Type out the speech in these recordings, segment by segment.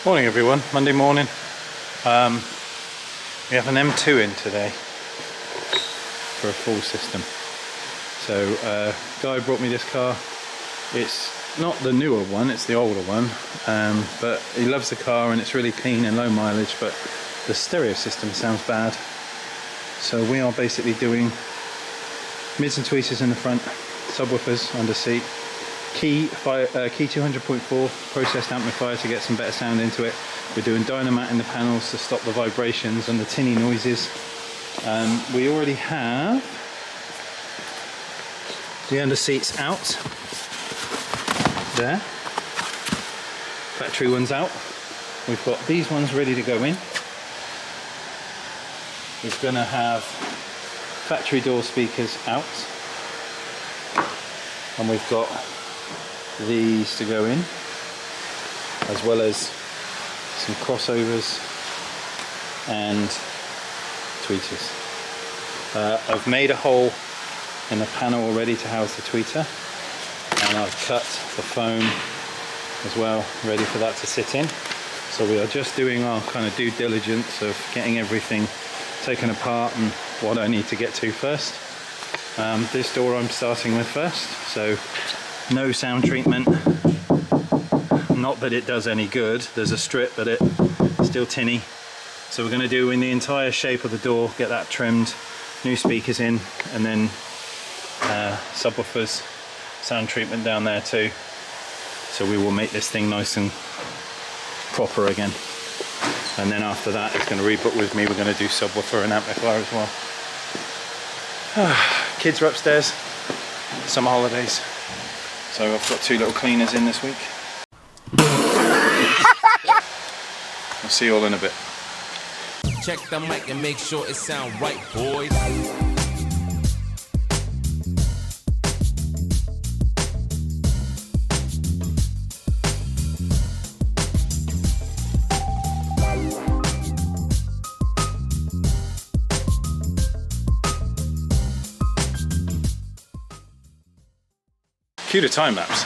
Morning everyone, Monday morning. We have an M2 in today for a full system. So Guy brought me this car. It's not the newer one, it's the older one, but he loves the car and it's really clean and low mileage, but the stereo system sounds bad. So we are basically doing mids and tweeters in the front, subwoofers under seat, key 200.4 processed amplifier to get some better sound into it. We're doing dynamat in the panels to stop the vibrations and the tinny noises. We already have the under seats out there, factory ones out. We've got these ones ready to go in. We're going to have factory door speakers out, and we've got these to go in, as well as some crossovers and tweeters. I've made a hole in the panel already to house the tweeter, and I've cut the foam as well, ready for that to sit in. So we are just doing our kind of due diligence of getting everything taken apart and what I need to get to first. This door I'm starting with first, so no sound treatment. Not that it does any good, there's a strip but it's still tinny. So we're going to do in the entire shape of the door, get that trimmed, new speakers in, and then subwoofers, sound treatment down there too. So we will make this thing nice and proper again. And then after that it's going to reboot with me, we're going to do subwoofer and amplifier as well. Kids are upstairs, summer holidays. So I've got 2 little cleaners in this week. I'll see you all in a bit. Check the mic and make sure it sound right, boys. Cue the time lapse.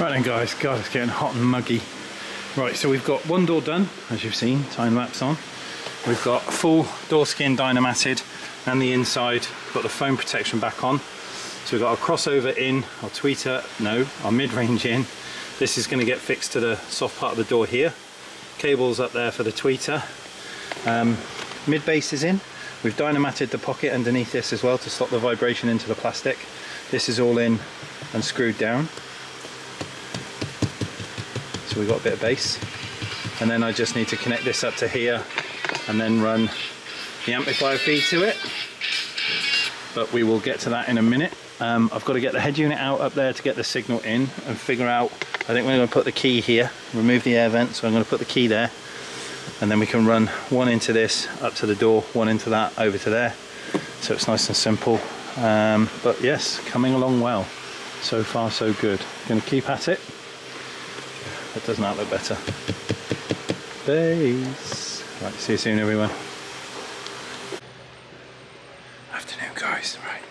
Right then guys, God, it's getting hot and muggy. Right, so we've got one door done, as you've seen, time lapse on. We've got full door skin dynamatted, and the inside got the foam protection back on. So we've got our crossover in, our tweeter, no, our mid-range in. This is going to get fixed to the soft part of the door here. Cables up there for the tweeter. Mid-base is in. We've dynamatted the pocket underneath this as well to stop the vibration into the plastic. This is all in and screwed down. So we've got a bit of base. And then I just need to connect this up to here and then run the amplifier feed to it. But we will get to that in a minute. I've got to get the head unit out up there to get the signal in and figure out, I think we're going to put the key here, remove the air vent, so I'm going to put the key there, and then we can run one into this, up to the door, one into that, over to there. So it's nice and simple. But yes, coming along well. So far so good. Going to keep at it. That does not look better. Base. Right, see you soon everyone. Afternoon guys, right.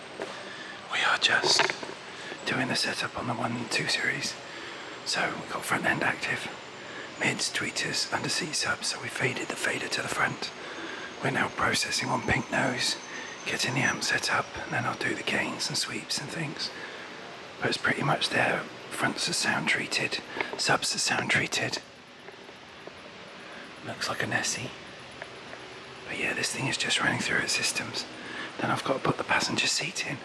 We are just doing the setup on the 1 and 2 series. So we've got front end active, mids, tweeters, under seat subs, so we faded the fader to the front. We're now processing on pink nose, getting the amp set up, and then I'll do the gains and sweeps and things. But it's pretty much there. Fronts are sound treated, subs are sound treated. Looks like a Nessie. But yeah, this thing is just running through its systems. Then I've got to put the passenger seat in.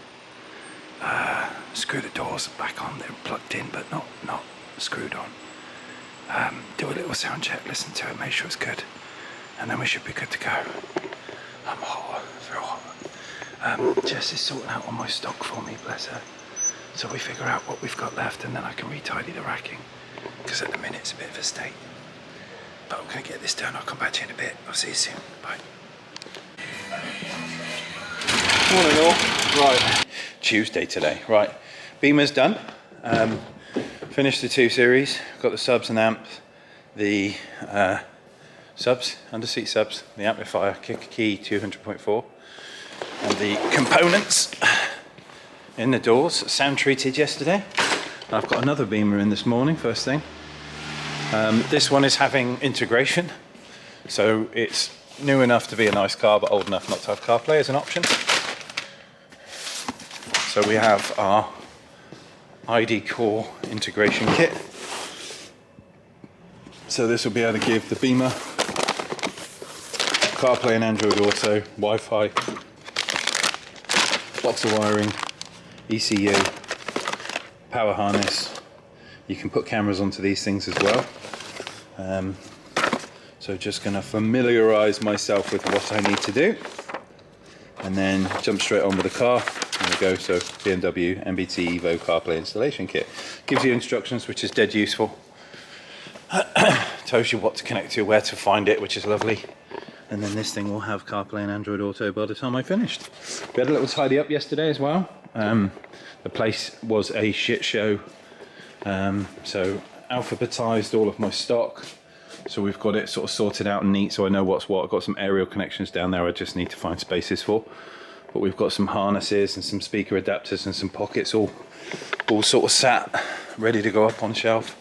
Screw the doors back on, they're plugged in but not screwed on. Do a little sound check, listen to it, make sure it's good. And then we should be good to go. I'm hot, very hot. Jess is sorting out all my stock for me, bless her. So we figure out what we've got left and then I can retidy the racking. Because at the minute it's a bit of a state. But I'm going to get this done, I'll come back to you in a bit. I'll see you soon, bye. Morning all. Right, Tuesday today. Right, Beamer's done. Finished the 2 series. Got the subs and amps, the subs, under seat subs, the amplifier, kick key 200.4, and the components in the doors. Sound treated yesterday. I've got another Beamer in this morning, first thing. This one is having integration, so it's new enough to be a nice car, but old enough not to have CarPlay as an option. So we have our ID Core integration kit. So this will be able to give the Beamer CarPlay and Android Auto, Wi-Fi, box of wiring, ECU, power harness. You can put cameras onto these things as well. So just going to familiarise myself with what I need to do, and then jump straight on with the car. There we go. So BMW MBT Evo CarPlay installation kit gives you instructions, which is dead useful. Tells you what to connect to, where to find it, which is lovely. And then this thing will have CarPlay and Android Auto by the time I finished. We had a little tidy up yesterday as well. The place was a shit show. So alphabetized all of my stock. So we've got it sort of sorted out and neat, so I know what's what. I've got some aerial connections down there I just need to find spaces for. But we've got some harnesses and some speaker adapters and some pockets all sort of sat, ready to go up on shelf.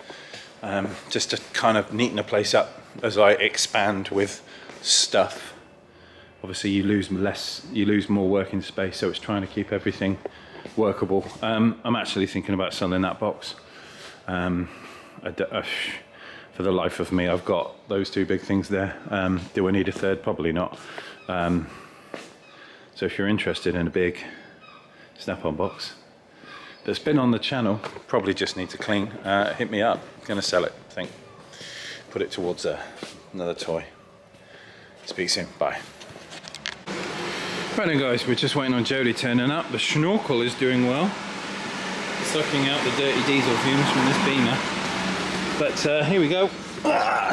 Just to kind of neaten the place up as I expand with stuff. Obviously you lose more working space, so it's trying to keep everything workable. I'm actually thinking about selling that box. For the life of me, I've got those 2 big things there. Do I need a third? Probably not. So if you're interested in a big snap-on box that's been on the channel, probably just need to clean, hit me up. I'm gonna sell it, I think. Put it towards another toy. Speak soon, bye. Right then guys, we're just waiting on Jodie turning up. The schnorkel is doing well, sucking out the dirty diesel fumes from this Beamer. But here we go.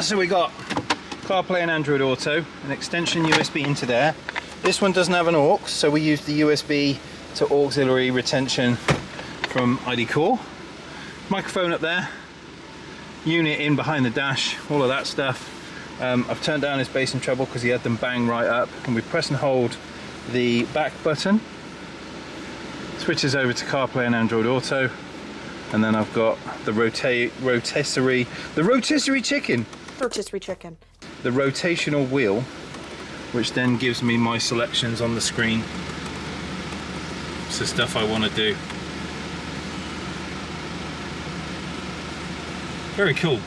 So we got CarPlay and Android Auto, an extension USB into there. This one doesn't have an aux, so we use the USB to auxiliary retention from ID Core. Microphone up there, unit in behind the dash, all of that stuff. I've turned down his bass and treble because he had them bang right up, and we press and hold the back button, switches over to CarPlay and Android Auto. And then I've got the rotisserie chicken. Rotisserie chicken. The rotational wheel, which then gives me my selections on the screen. It's the stuff I want to do. Very cool.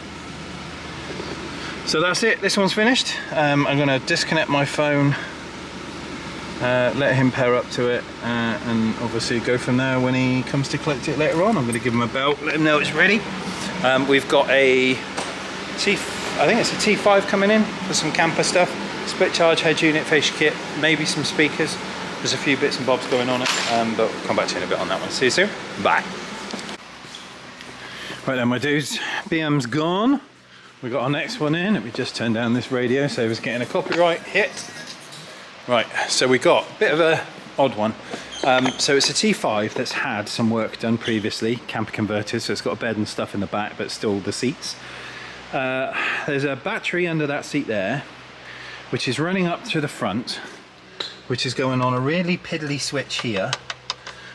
So that's it, this one's finished. I'm going to disconnect my phone, let him pair up to it, and obviously go from there when he comes to collect it later on. I'm going to give him a belt, let him know it's ready. We've got I think it's a T5 coming in for some camper stuff. Split charge, head unit, fascia kit, maybe some speakers. There's a few bits and bobs going on it, but we'll come back to you in a bit on that one. See you soon, bye. Right then my dudes, BM's gone. We got our next one in. We just turned down this radio, so it's getting a copyright hit. Right, so we got a bit of a odd one. So it's a T5 that's had some work done previously, camper converted, so it's got a bed and stuff in the back, but still the seats. There's a battery under that seat there, which is running up to the front, which is going on a really piddly switch here,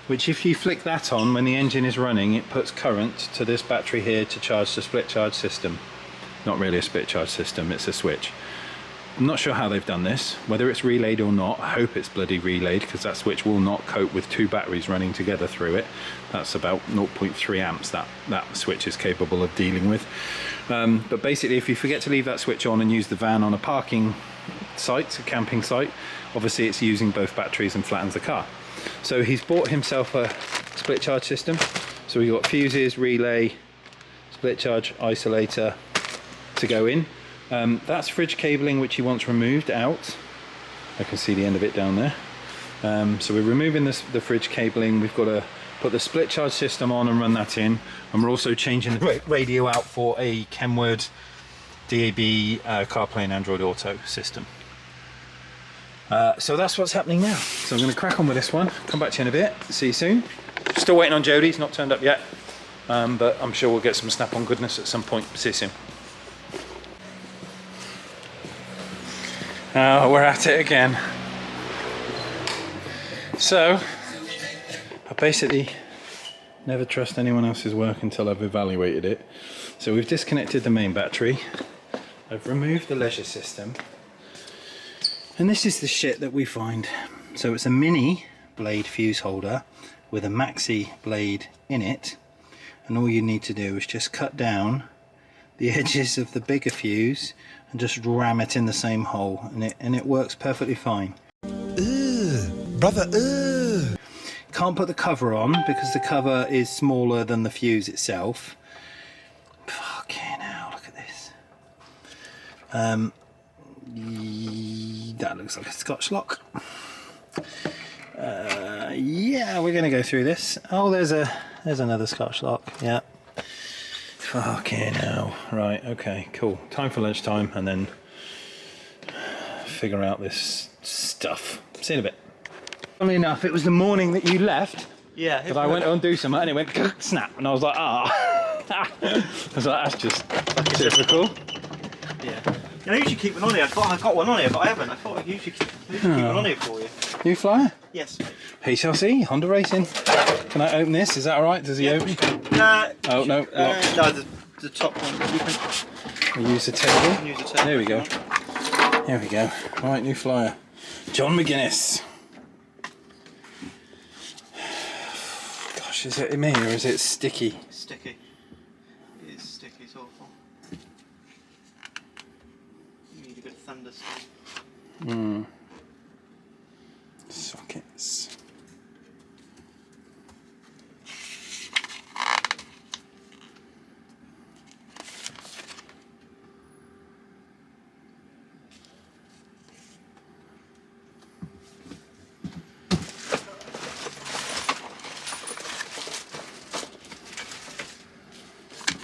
which if you flick that on when the engine is running, it puts current to this battery here to charge the split charge system. Not really a split charge system, it's a switch. I'm not sure how they've done this, whether it's relayed or not. I hope it's bloody relayed, because that switch will not cope with two batteries running together through it. That's about 0.3 amps that switch is capable of dealing with. But basically, if you forget to leave that switch on and use the van on a parking site, a camping site, obviously it's using both batteries and flattens the car. So he's bought himself a split charge system. So we've got fuses, relay, split charge isolator to go in. That's fridge cabling which he wants removed out. I can see the end of it down there. So we're removing the fridge cabling. We've got to put the split charge system on and run that in. And we're also changing the radio out for a Kenwood DAB CarPlay and Android Auto system. So that's what's happening now. So I'm going to crack on with this one. Come back to you in a bit. See you soon. Still waiting on Jody. He's not turned up yet. But I'm sure we'll get some snap-on goodness at some point. See you soon. We're at it again. So, I basically never trust anyone else's work until I've evaluated it. So we've disconnected the main battery. I've removed the leisure system. And this is the shit that we find. So it's a mini blade fuse holder with a maxi blade in it. And all you need to do is just cut down the edges of the bigger fuse and just ram it in the same hole, and it works perfectly fine. Brother, Can't put the cover on because the cover is smaller than the fuse itself. Fucking hell, look at this. That looks like a Scotch lock. Yeah, we're gonna go through this. Oh, there's another Scotch lock. Yeah. Fucking hell. Right, okay, cool. Time for lunchtime and then figure out this stuff. See you in a bit. Funnily enough, it was the morning that you left. yeah. But I went on to do something and it went snap, and I was like, ah. I was like, that's just typical. Yeah. I usually keep one on here. I thought I've got one on here, but I haven't. I thought I usually keep one on here for you. New flyer? Yes. HLC, Honda Racing. Can I open this? Is that alright? Does he open? Oh, no. No, the top one. You can We use the table. use the table. There we go. There we go. Right, new flyer. John McGuinness. Gosh, is it me or is it sticky? It's sticky. It is sticky, it's awful. You need a good thunderstorm. Sockets.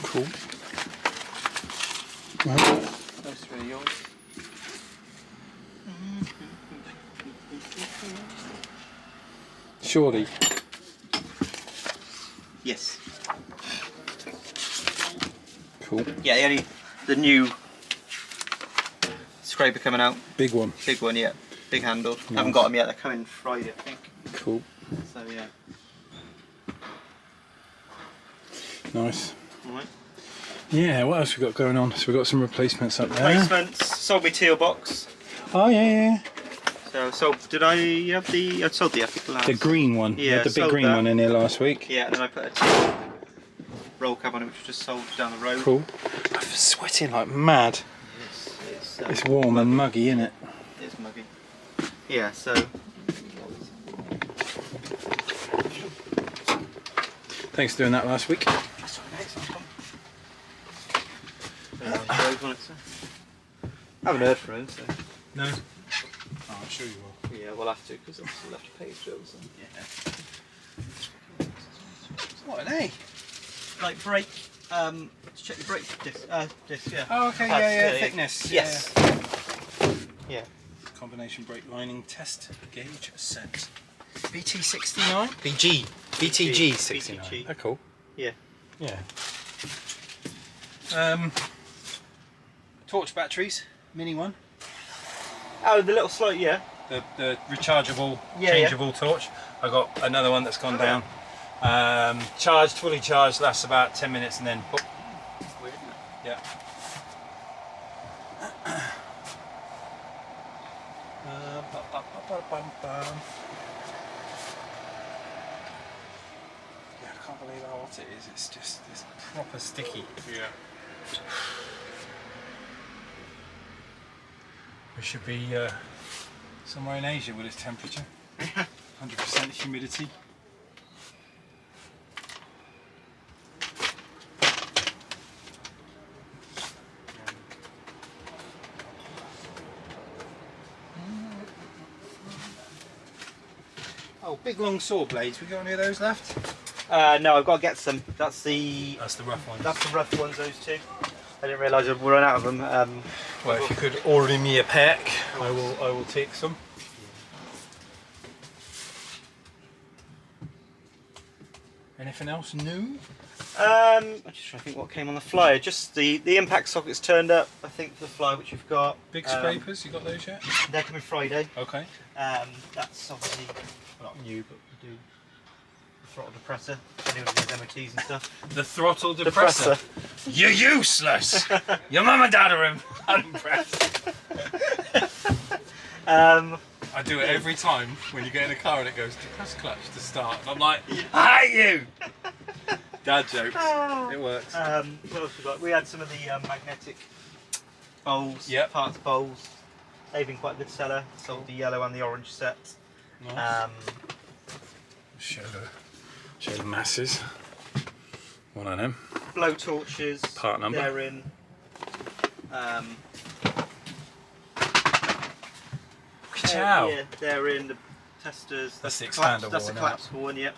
Cool. Right. Those three are yours. Surely. Yes. Cool. Yeah, the new scraper coming out. Big one. Big one, yeah. Big handle. Nice. Haven't got them yet. They're coming Friday, I think. Cool. So yeah. Nice. Alright. Yeah, what else we got going on? So we've got some replacements up there. Replacements, sold me teal box. Oh, yeah. So did I have the, I sold the Epic last. The green one. You Yeah, had the big sold green that. one in here last week. Yeah, and then I put a teal roll cab on it, which was just sold down the road. Cool. I'm sweating like mad. It's warm and muggy, isn't it? It's muggy. Yeah, so. Thanks for doing that last week. That's alright, mate, it's fun. I haven't heard from him, so. No. Oh, I'm sure you will. Yeah, we'll have to, because obviously we'll have to pay his bills. Yeah. What an A. Like brake, check the brake disc, yeah. Oh, okay, Pads, yeah. Thickness. Yes. Yeah. Combination brake lining test gauge set. BT69? BTG 69. BTG. They're cool. Yeah. Yeah. Torch batteries, mini one. Oh, the little slide, yeah. The rechargeable, Yeah, changeable torch. I got another one that's gone down. Charged, fully charged, lasts about 10 minutes and then boop. Weird, isn't it? Yeah. Yeah, I can't believe how hot it is. It's proper sticky. Yeah. We should be somewhere in Asia with this temperature. 100% humidity. Oh, big long saw blades. We got any of those left? No, I've got to get some. That's the rough ones. That's the rough ones. Those two. I didn't realise I'd run out of them. Well, if you could order me a pack, I will take some. Anything else new? I'm just trying to think what came on the flyer. Just the impact sockets turned up. I think for the flyer which you've got. Big scrapers. You got those yet? They're coming Friday. Okay. That's obviously well, not new, but we do the throttle depressor. Anyone who does MOTs and stuff. The throttle depressor. You're useless. Your mum and dad are unimpressed. I do it every time when you get in a car and it goes depress clutch to start. And I'm like, I hate you. Dad jokes. It works. What else we got? We had some of the magnetic bowls. Yep. Parts bowls. They've been quite a good seller. Sold the yellow and the orange set. Nice. Show the masses. One of them. Blow torches. Part number. They're in. Yeah, they're in the testers. That's the expandable That's the one, collapsible one, yep.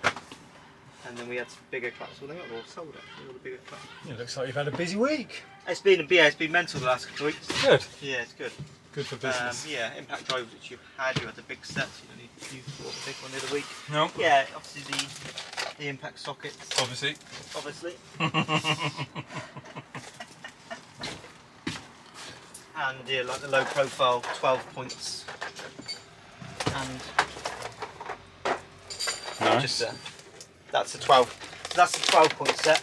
And then we had some bigger collapsible. They got all sold actually, all the bigger collapsibles. It looks like you've had a busy week. It's been mental the last couple of weeks. Good. Yeah, it's good. Good for business. Yeah, impact drivers which you had the big sets. You don't need to use the big one the other week. No. Yeah, obviously the impact sockets. Obviously. And yeah, like the low profile 12 points. And Nice. just that's a 12. That's a 12-point set.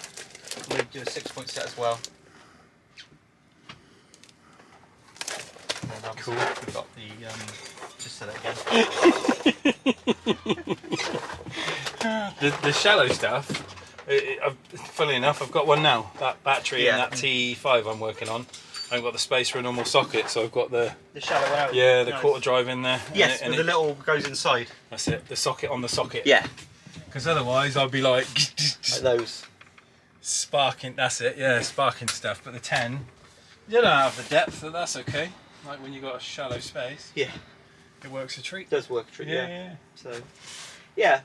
We'll do a 6-point set as well. And then Cool. We've got the just say that again. The shallow stuff. Funnily enough, I've got one now. That battery and that T5 I'm working on. I haven't got the space for a normal socket, so I've got the shallow one out. yeah, the Nice. quarter drive in there. Yes, and with the little goes inside. That's it. The socket on the socket. Yeah, Because otherwise I'd be like like those. sparking. That's it. Yeah, sparking stuff. But the 10, you don't have the depth, but that's okay. Like when you got a shallow space. Yeah, It works a treat. it does work a treat. Yeah. So, yeah.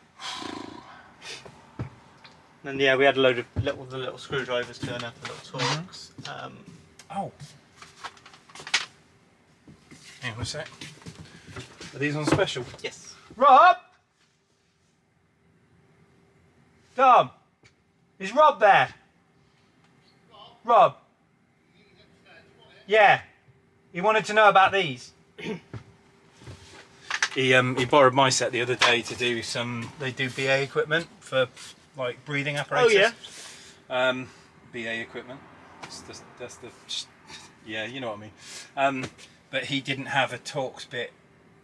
And yeah, we had a load of the little screwdrivers turn up, the little Torx. Oh. Hang on a sec. Are these on special? Yes. Rob! Dom! Is Rob there? Rob? Yeah. He wanted to know about these. He borrowed my set the other day to do some, they do BA equipment for like breathing apparatus. Oh yeah. BA equipment. That's the yeah, you know what I mean. But he didn't have a Torx bit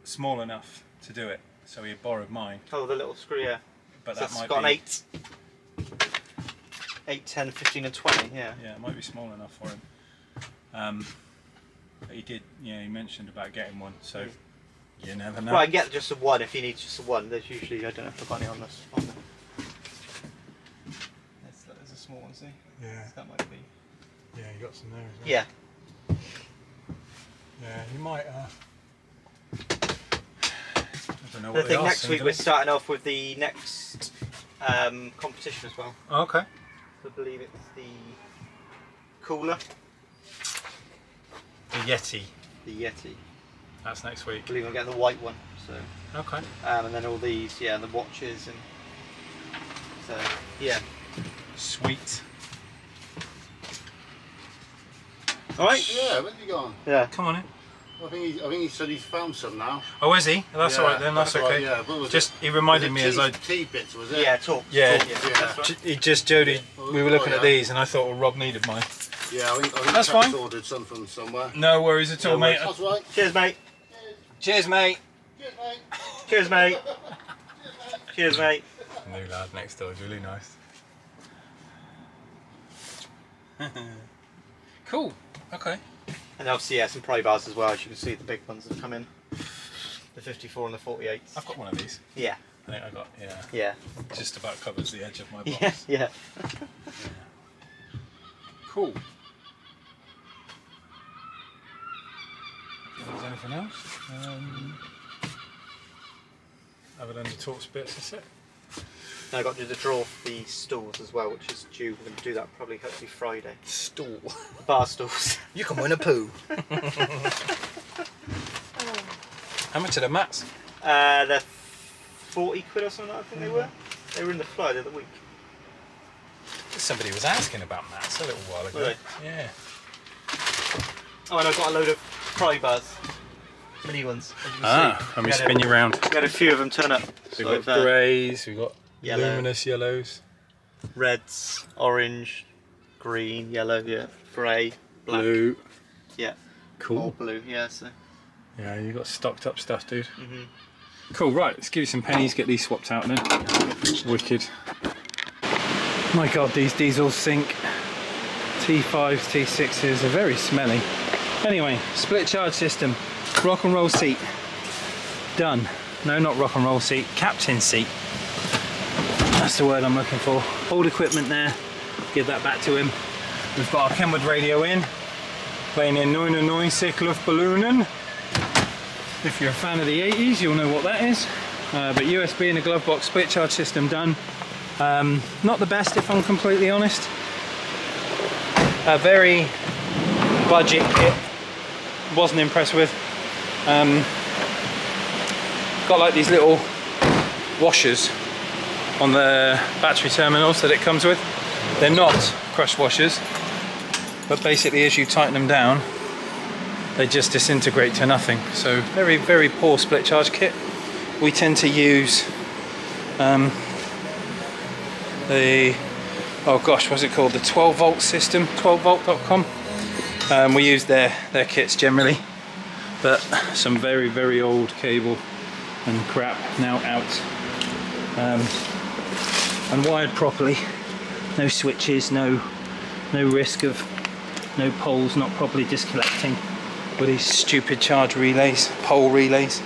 small enough to do it, so he borrowed mine. Oh, the little screw, yeah. But So that it's might got be an 8, 10, 15 and 20, yeah. Yeah, it might be small enough for him. But he did, yeah, he mentioned about getting one, so you never know. Well, I can get just a one if he needs just a one. There's usually, I don't know if I've got any on this. There's a small one, see? Yeah. So that might be. Yeah, you got some there as well. Yeah. Yeah, you might. I don't know I what they think are next soon, week do we're they? starting off with the next competition as well. Oh, okay. I believe it's the cooler. The Yeti. The Yeti. That's next week. I believe I'm getting the white one. So. Okay. And then all these, yeah, the watches and. So yeah. Sweet. All right. Yeah, where's he gone? Yeah. Come on in. I think he said he's found some now. Oh, is he? That's Yeah, all right then. That's okay. Yeah, what was Just it? he reminded Was me it as I. tea bits, was it? Yeah, talk. Yeah. Talk, Yeah. That's right. He just Jody. We were looking Oh, at yeah. these, and I thought, well, Rob needed mine. Yeah, I think That's Pat's fine. ordered some from somewhere. No worries at all, No mate. That's right. Cheers, mate. Cheers, mate. Cheers, mate. Cheers, mate. Cheers, mate. New lad next door is really nice. Cool. Okay. And obviously, yeah, some pry bars as well. As you can see, the big ones that have come in. The 54 and the 48. I've got one of these. Yeah. I think I got, yeah. Yeah. Just about covers the edge of my box. Yeah. Yeah. Cool. If there's anything else? Other than the Torx bits, that's it. Now I got to do the draw for the stools as well, which is due. We're going to do that probably hopefully Friday. Stool. Bar stools. You can win a poo. How much are the mats? They're 40 quid or something, I think they were. They were in the flow the other week. Somebody was asking about mats a little while ago. Were they? Yeah. Oh, and I got a load of pry bars. Mini ones. As you can see. And we had spin you round. We had a few of them turn up. So we've got greys, we've got yellow. luminous yellows, Reds, orange, green, yellow, yeah, grey, black. blue. Yeah. Cool. All blue, yeah, so. Yeah, you got stocked up stuff, dude. Mm-hmm. Cool, right, let's give you some pennies, get these swapped out then. Wicked. My god, these diesels sink. T5s, T6s are very smelly. Anyway, split charge system, rock and roll seat. Done. No, not rock and roll seat, captain seat. That's the word I'm looking for. Old equipment there, give that back to him. We've got our Kenwood radio in, playing in 99 Balloonen. If you're a fan of the 80s, you'll know what that is. But USB in a glove box, split charge system done. Not the best, if I'm completely honest. A very budget kit. Wasn't impressed with. Got like these little washers on the battery terminals that it comes with. They're not crush washers, but basically as you tighten them down, they just disintegrate to nothing. So very, very poor split charge kit. We tend to use the, oh gosh, what's it called? The 12 volt system, 12volt.com. We use their kits generally, but some very, very old cable and crap now out. And wired properly. No switches, no risk of no poles not properly disconnecting with these stupid charge relays, pole relays.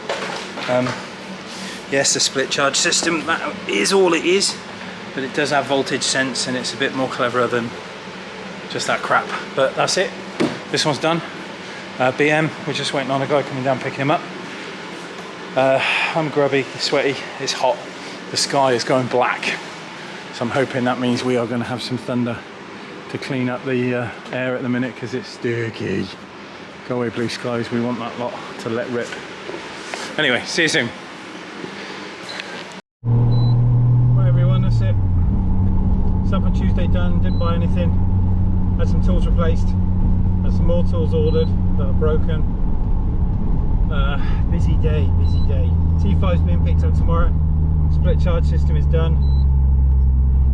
Yes, the split charge system, that is all it is, but it does have voltage sense and it's a bit more cleverer than just that crap. But that's it. This one's done. BM, we're just waiting on a guy coming down picking him up. I'm grubby, sweaty, it's hot. The sky is going black. So I'm hoping that means we are going to have some thunder to clean up the air at the minute because it's sticky. Go away blue skies, we want that lot to let rip. Anyway, see you soon. Right everyone, that's it. Supper Tuesday done, didn't buy anything. Had some tools replaced. Had some more tools ordered that are broken. Busy day, busy day. T5's being picked up tomorrow. Split charge system is done.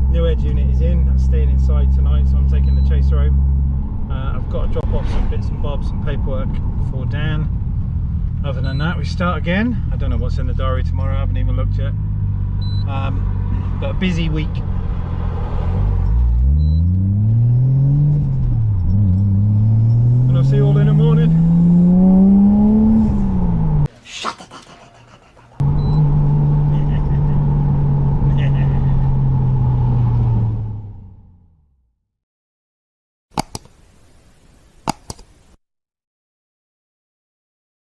New edge unit is in, that's staying inside tonight, so I'm taking the chaser home. I've got to drop off some bits and bobs, some paperwork for Dan. Other than that, we start again. I don't know what's in the diary tomorrow, I haven't even looked yet. But a busy week. And I'll see you all in the morning.